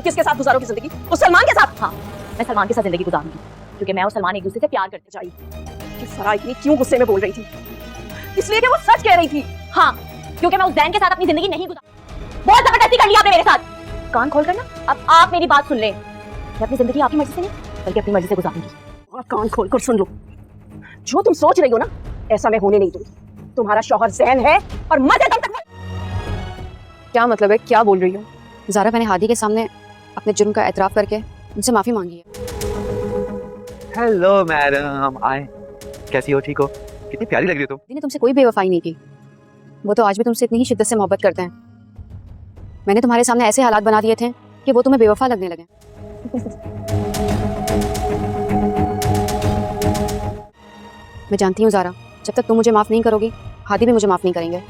तो किसके साथ गुजारोगी जिंदगी? उस सलमान के साथ? हाँ, मैं सलमान के साथ जिंदगी गुजारूंगी क्योंकि मैं और सलमान एक दूसरे से प्यार करते चाहिए कि फराह इतनी क्यों गुस्से में बोल रही थी? इसलिए कि वो सच कह रही थी। हाँ, क्योंकि मैं उस ज़ैन के साथ अपनी जिंदगी नहीं गुजार। बहुत जबरदस्ती कर लिया आपने मेरे साथ। कान खोल कर ना अब आप मेरी बात सुन लें। मैं अपनी जिंदगी आपकी मर्जी से नहीं बल्कि अपनी मर्जी से गुजारूंगी। और कान खोल कर सुन लो, जो तुम सोच रही हो ना ऐसा मैं होने नहीं दूंगी। तुम्हारा शौहर ज़ैन है और मरते दम तक। क्या मतलब है, क्या बोल रही हो? ज़ारा, मैंने हादी के सामने अपने जुर्म का एतराफ़ करके उनसे माफ़ी मांगी है। हेलो मैडम, आए। कैसी हो? ठीक हो? कितनी प्यारी लग रही हो तुम। मैंने तुमसे कोई बेवफाई नहीं की, वो तो आज भी तुमसे इतनी ही शिद्दत से मोहब्बत करते हैं। मैंने तुम्हारे सामने ऐसे हालात बना दिए थे कि वो तुम्हें बेवफा लगने लगे। मैं जानती हूँ ज़ारा, जब तक तुम मुझे माफ़ नहीं करोगी हादी भी मुझे माफ़ नहीं करेंगे।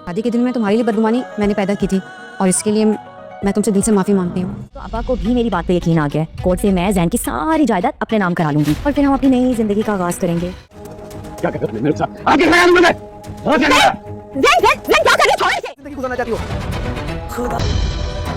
हादी के दिल में तुम्हारे लिए बदगुमानी मैंने पैदा की थी और इसके लिए मैं तुमसे दिल से माफ़ी मांगती हूँ। तो अब्बा को भी मेरी बात पे यकीन आ गया है। कोर्ट से मैं ज़ैन की सारी जायदाद अपने नाम करा लूंगी और फिर हम अपनी नई जिंदगी का आगाज करेंगे। क्या कर रहे हो मेरे साथ? आगे खड़ा मुझे। ज़ैन क्या कर रही हो? जिंदगी गुजारना चाहती हो? खुदा,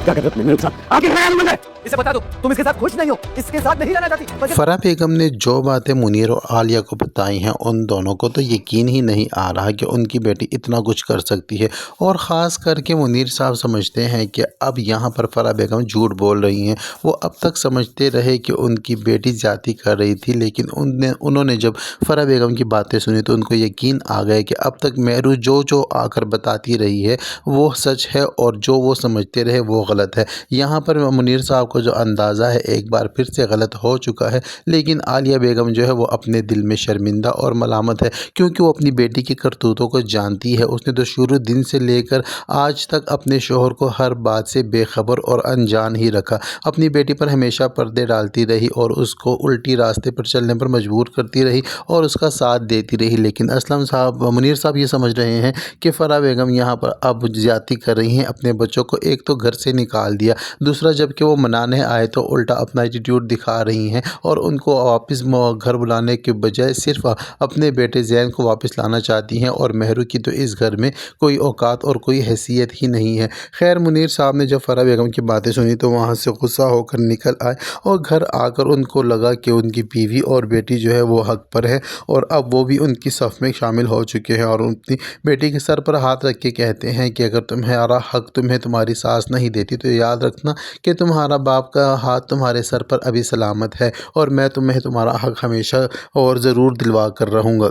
क्या कर रहे हो मेरे साथ? आगे खड़ा मुझे। इसे बता दो तुम इसके साथ खुश नहीं हो, इसके साथ नहीं रहना चाहती। फराह बेगम ने जो बातें मुनीर और आलिया को बताई हैं उन दोनों को तो यकीन ही नहीं आ रहा कि उनकी बेटी इतना कुछ कर सकती है। और ख़ास करके मुनीर साहब समझते हैं कि अब यहाँ पर फराह बेगम झूठ बोल रही हैं। वो अब तक समझते रहे कि उनकी बेटी ज़्यादती कर रही थी, लेकिन उन्होंने जब फराह बेगम की बातें सुनी तो उनको यकीन आ गया कि अब तक मेहरू जो आकर बताती रही है वो सच है और जो वो समझते रहे वो गलत है। यहाँ पर मुनीर साहब को जो अंदाज़ा है एक बार फिर से गलत हो चुका है, लेकिन आलिया बेगम जो है वो अपने दिल में शर्मिंदा और मलामत है क्योंकि वो अपनी बेटी की करतूतों को जानती है। उसने तो शुरू दिन से लेकर आज तक अपने शोहर को हर बात से बेखबर और अनजान ही रखा। अपनी बेटी पर हमेशा पर्दे डालती रही और उसको उल्टी रास्ते पर चलने पर मजबूर करती रही और उसका साथ देती रही। लेकिन असलम साहब, मुनीर साहब ये समझ रहे हैं कि फराह बेगम यहाँ पर अब ज्यादती कर रही हैं। अपने बच्चों को एक तो घर से निकाल दिया, दूसरा जबकि वो मनाने आए तो उल्टा अपना एटीट्यूड दिखा रही हैं और उनको वापस घर बुलाने के बजाय सिर्फ अपने बेटे ज़ैन को वापस लाना चाहती हैं। और मेहरू की तो इस घर में कोई औकात और कोई हैसियत ही नहीं है। खैर, मुनीर साहब ने जब फराह बेगम की बातें सुनी तो वहाँ से गुस्सा होकर निकल आए और घर आकर उनको लगा कि उनकी बीवी और बेटी जो है वो हक पर है और अब वो भी उनकी सफ़ में शामिल हो चुके हैं। और अपनी बेटी के सर पर हाथ रख के कहते हैं कि अगर तुम्हारा हक तुम्हें तुम्हारी सास नहीं देती तो याद रखना कि तुम्हारा बाप का हाथ तुम्हारे सर पर अभी सलामत है और मैं तुम्हें तुम्हारा हक हमेशा और ज़रूर दिलवा कर रहूँगा।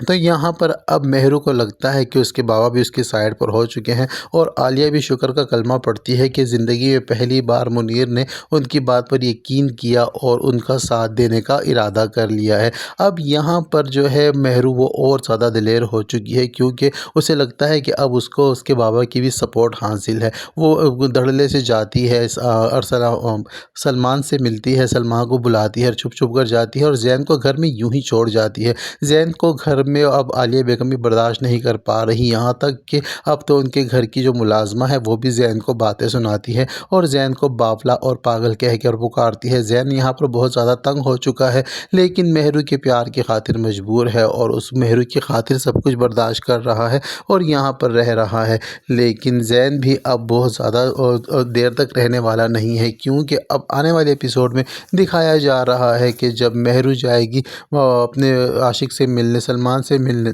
तो यहाँ पर अब मेहरू को लगता है कि उसके बाबा भी उसकी साइड पर हो चुके हैं और आलिया भी शुक्र का कलमा पढ़ती है कि ज़िंदगी में पहली बार मुनीर ने उनकी बात पर यकीन किया और उनका साथ देने का इरादा कर लिया है। अब यहाँ पर जो है मेहरू वो और ज़्यादा दिलेर हो चुकी है क्योंकि उसे लगता है कि अब उसको उसके बाबा की भी सपोर्ट हासिल है। वो धड़ल्ले से जाती है और सलमान से मिलती है, सलमान को बुलाती है, छुप छुप कर जाती है और ज़ैन को घर में यूं ही छोड़ जाती है। ज़ैन को घर में अब आलिया बेगम भी बर्दाश्त नहीं कर पा रही, यहाँ तक कि अब तो उनके घर की जो मुलाजमा है वो भी ज़ैन को बातें सुनाती है और ज़ैन को बावला और पागल कह कर पुकारती है। ज़ैन यहाँ पर बहुत ज़्यादा तंग हो चुका है, लेकिन मेहरू के प्यार की खातिर मजबूर है और उस मेहरू की खातिर सब कुछ बर्दाश्त कर रहा है और यहाँ पर रह रहा है। लेकिन ज़ैन भी अब बहुत ज़्यादा देर तक रहने वाला नहीं है क्योंकि अब आने वाले एपिसोड में दिखाया जा रहा है कि जब मेहरू जाएगी अपने आशिक से मिलने, सलमान से मिलने,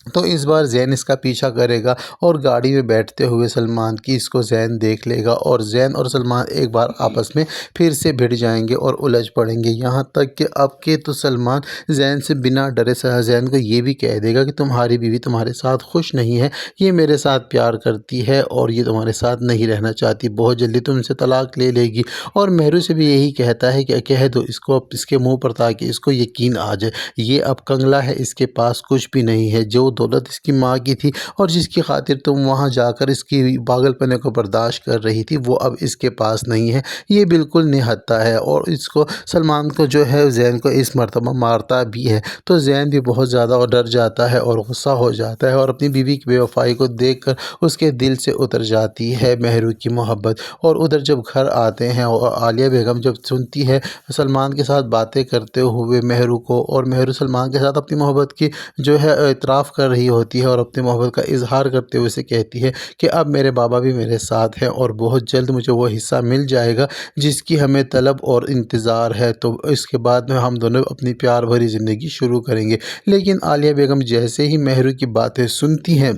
तो इस बार ज़ैन इसका पीछा करेगा और गाड़ी में बैठते हुए सलमान की इसको ज़ैन देख लेगा और ज़ैन और सलमान एक बार आपस में फिर से भिड़ जाएंगे और उलझ पड़ेंगे। यहाँ तक कि अब के तो सलमान ज़ैन से बिना डरे ज़ैन को ये भी कह देगा कि तुम्हारी बीवी तुम्हारे साथ खुश नहीं है, ये मेरे साथ प्यार करती है और ये तुम्हारे साथ नहीं रहना चाहती, बहुत जल्दी तुमसे तलाक ले लेगी। और मेहरू से भी यही कहता है कि कह दो इसको इसके मुँह पर ताकि इसको यकीन आ जाए, ये अब कंगला है, इसके पास कुछ भी नहीं है। जो दौलत इसकी माँ की थी और जिसकी खातिर तुम वहाँ जाकर इसकी पागलपने को बर्दाश्त कर रही थी वो अब इसके पास नहीं है, ये बिल्कुल निहत्था है। और इसको सलमान को जो है ज़ैन को इस मर्तबा मारता भी है तो ज़ैन भी बहुत ज़्यादा और डर जाता है और गुस्सा हो जाता है और अपनी बीवी की बेवफाई को देखकर उसके दिल से उतर जाती है मेहरू की मोहब्बत। और उधर जब घर आते हैं और आलिया बेगम जब सुनती है सलमान के साथ बातें करते हुए मेहरू को और मेहरू सलमान के साथ अपनी मोहब्बत की जो है इतराफ़ कर रही ہوتی ہے اور اپنی محبت کا اظہار کرتے ہوئے اسے کہتی ہے کہ اب میرے بابا بھی میرے ساتھ ہیں اور بہت جلد مجھے وہ حصہ مل جائے گا جس کی ہمیں طلب اور انتظار ہے، تو اس کے بعد میں ہم دونوں اپنی پیار بھری زندگی شروع کریں گے۔ لیکن عالیہ بیگم جیسے ہی مہرو کی باتیں سنتی ہیں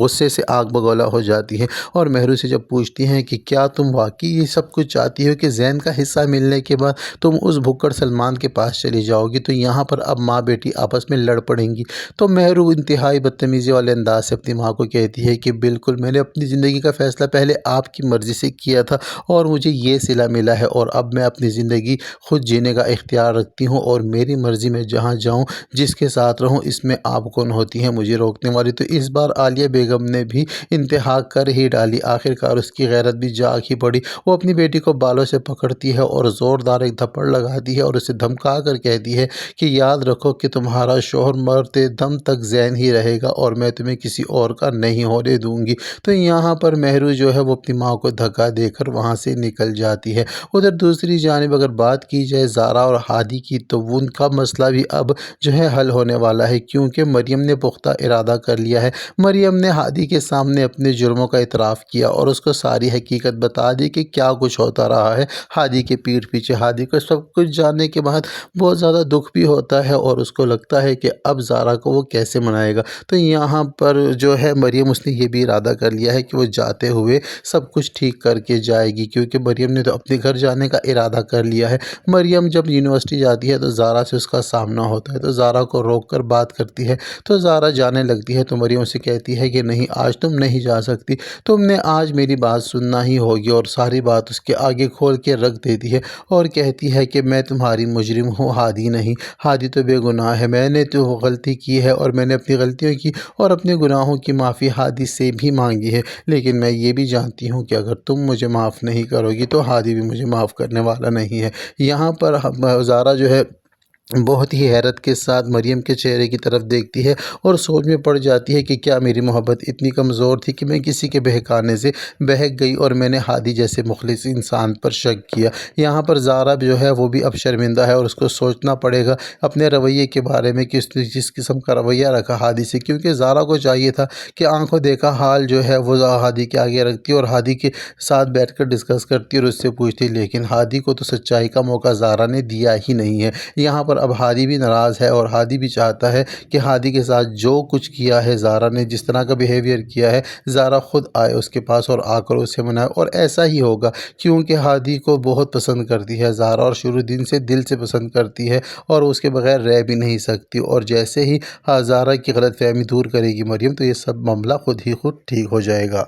غصے سے آگ بگولا ہو جاتی ہیں اور مہرو سے جب پوچھتی ہیں کہ کیا تم واقعی یہ سب کچھ چاہتی ہو کہ زین کا حصہ ملنے کے بعد تم اس بھکڑ سلمان کے پاس چلی جاؤ گی، تو یہاں پر اب ماں بیٹی آپس میں لڑ پڑیں گی۔ تو مہرو انتہائی بدتمیزی والے انداز سے اپنی ماں کو کہتی ہے کہ بالکل میں نے اپنی زندگی کا فیصلہ پہلے آپ کی مرضی سے کیا تھا اور مجھے یہ صلہ ملا ہے، اور اب میں اپنی زندگی خود جینے کا اختیار رکھتی ہوں اور میری مرضی میں جہاں جاؤں جس کے ساتھ رہوں اس میں آپ کون ہوتی ہیں مجھے روکنے والی۔ تو اس بار عالیہ بیگم نے بھی انتہا کر ہی ڈالی، آخرکار اس کی غیرت بھی جاگ ہی پڑی۔ وہ اپنی بیٹی کو بالوں سے پکڑتی ہے اور زوردار ایک تھپڑ لگاتی ہے اور اسے دھمکا کر کہتی ہے کہ یاد رکھو کہ تمہارا شوہر مرتے دم تک زین ہی رہے گا اور میں تمہیں کسی اور کا نہیں ہونے دوں گی۔ تو یہاں پر مہرو جو ہے وہ اپنی ماں کو دھکا دے کر وہاں سے نکل جاتی ہے۔ ادھر دوسری جانب اگر بات کی جائے زارا اور ہادی کی، تو ان کا مسئلہ بھی اب جو ہے حل ہونے والا ہے، کیونکہ مریم نے پختہ ارادہ کر لیا ہے۔ مریم نے ہادی کے سامنے اپنے جرموں کا اعتراف کیا اور اس کو ساری حقیقت بتا دی کہ کیا کچھ ہوتا رہا ہے ہادی کے پیٹھ پیچھے۔ ہادی کو سب کچھ جاننے کے بعد بہت زیادہ دکھ بھی ہوتا ہے اور اس کو لگتا ہے کہ اب زارا کو وہ کیسے منائے گا۔ تو یہاں پر جو ہے مریم اس نے یہ بھی ارادہ کر لیا ہے کہ وہ جاتے ہوئے سب کچھ ٹھیک کر کے جائے گی، کیونکہ مریم نے تو اپنے گھر جانے کا ارادہ کر لیا ہے۔ مریم جب یونیورسٹی جاتی ہے تو زارا سے اس کا سامنا ہوتا ہے، تو زارا کو روک کر بات کرتی ہے، تو زارا جانے لگتی ہے تو مریم اسے کہتی ہے کہ نہیں، آج تم نہیں جا سکتی، تم نے آج میری بات سننا ہی ہوگی، اور ساری بات اس کے آگے کھول کے رکھ دیتی ہے اور کہتی ہے کہ میں تمہاری مجرم ہوں، ہادی نہیں، ہادی تو بے گناہ ہے، میں نے تو غلطی کی ہے اور میں نے اپنی غلطیوں کی اور اپنے گناہوں کی معافی ہادی سے بھی مانگی ہے، لیکن میں یہ بھی جانتی ہوں کہ اگر تم مجھے معاف نہیں کرو گی تو ہادی بھی مجھے معاف کرنے والا نہیں ہے۔ یہاں پر زارا جو ہے بہت ہی حیرت کے ساتھ مریم کے چہرے کی طرف دیکھتی ہے اور سوچ میں پڑ جاتی ہے کہ کیا میری محبت اتنی کمزور تھی کہ میں کسی کے بہکانے سے بہک گئی اور میں نے ہادی جیسے مخلص انسان پر شک کیا۔ یہاں پر زارا جو ہے وہ بھی اب شرمندہ ہے اور اس کو سوچنا پڑے گا اپنے رویے کے بارے میں کہ اس نے جس قسم کا رویہ رکھا ہادی سے، کیونکہ زارا کو چاہیے تھا کہ آنکھوں دیکھا حال جو ہے وہ ہادی کے آگے رکھتی اور ہادی کے ساتھ بیٹھ کر ڈسکس کرتی اور اس سے پوچھتی، لیکن ہادی کو تو سچائی کا موقع زارا نے دیا ہی نہیں ہے۔ یہاں پر اب ہادی بھی ناراض ہے اور ہادی بھی چاہتا ہے کہ ہادی کے ساتھ جو کچھ کیا ہے زارا نے، جس طرح کا بیہیویئر کیا ہے، زارا خود آئے اس کے پاس اور آ کر اسے منائے، اور ایسا ہی ہوگا کیونکہ ہادی کو بہت پسند کرتی ہے زارا اور شروع دن سے دل سے پسند کرتی ہے اور اس کے بغیر رہ بھی نہیں سکتی، اور جیسے ہی زارا کی غلط فہمی دور کرے گی مریم تو یہ سب معاملہ خود ہی خود ٹھیک ہو جائے گا۔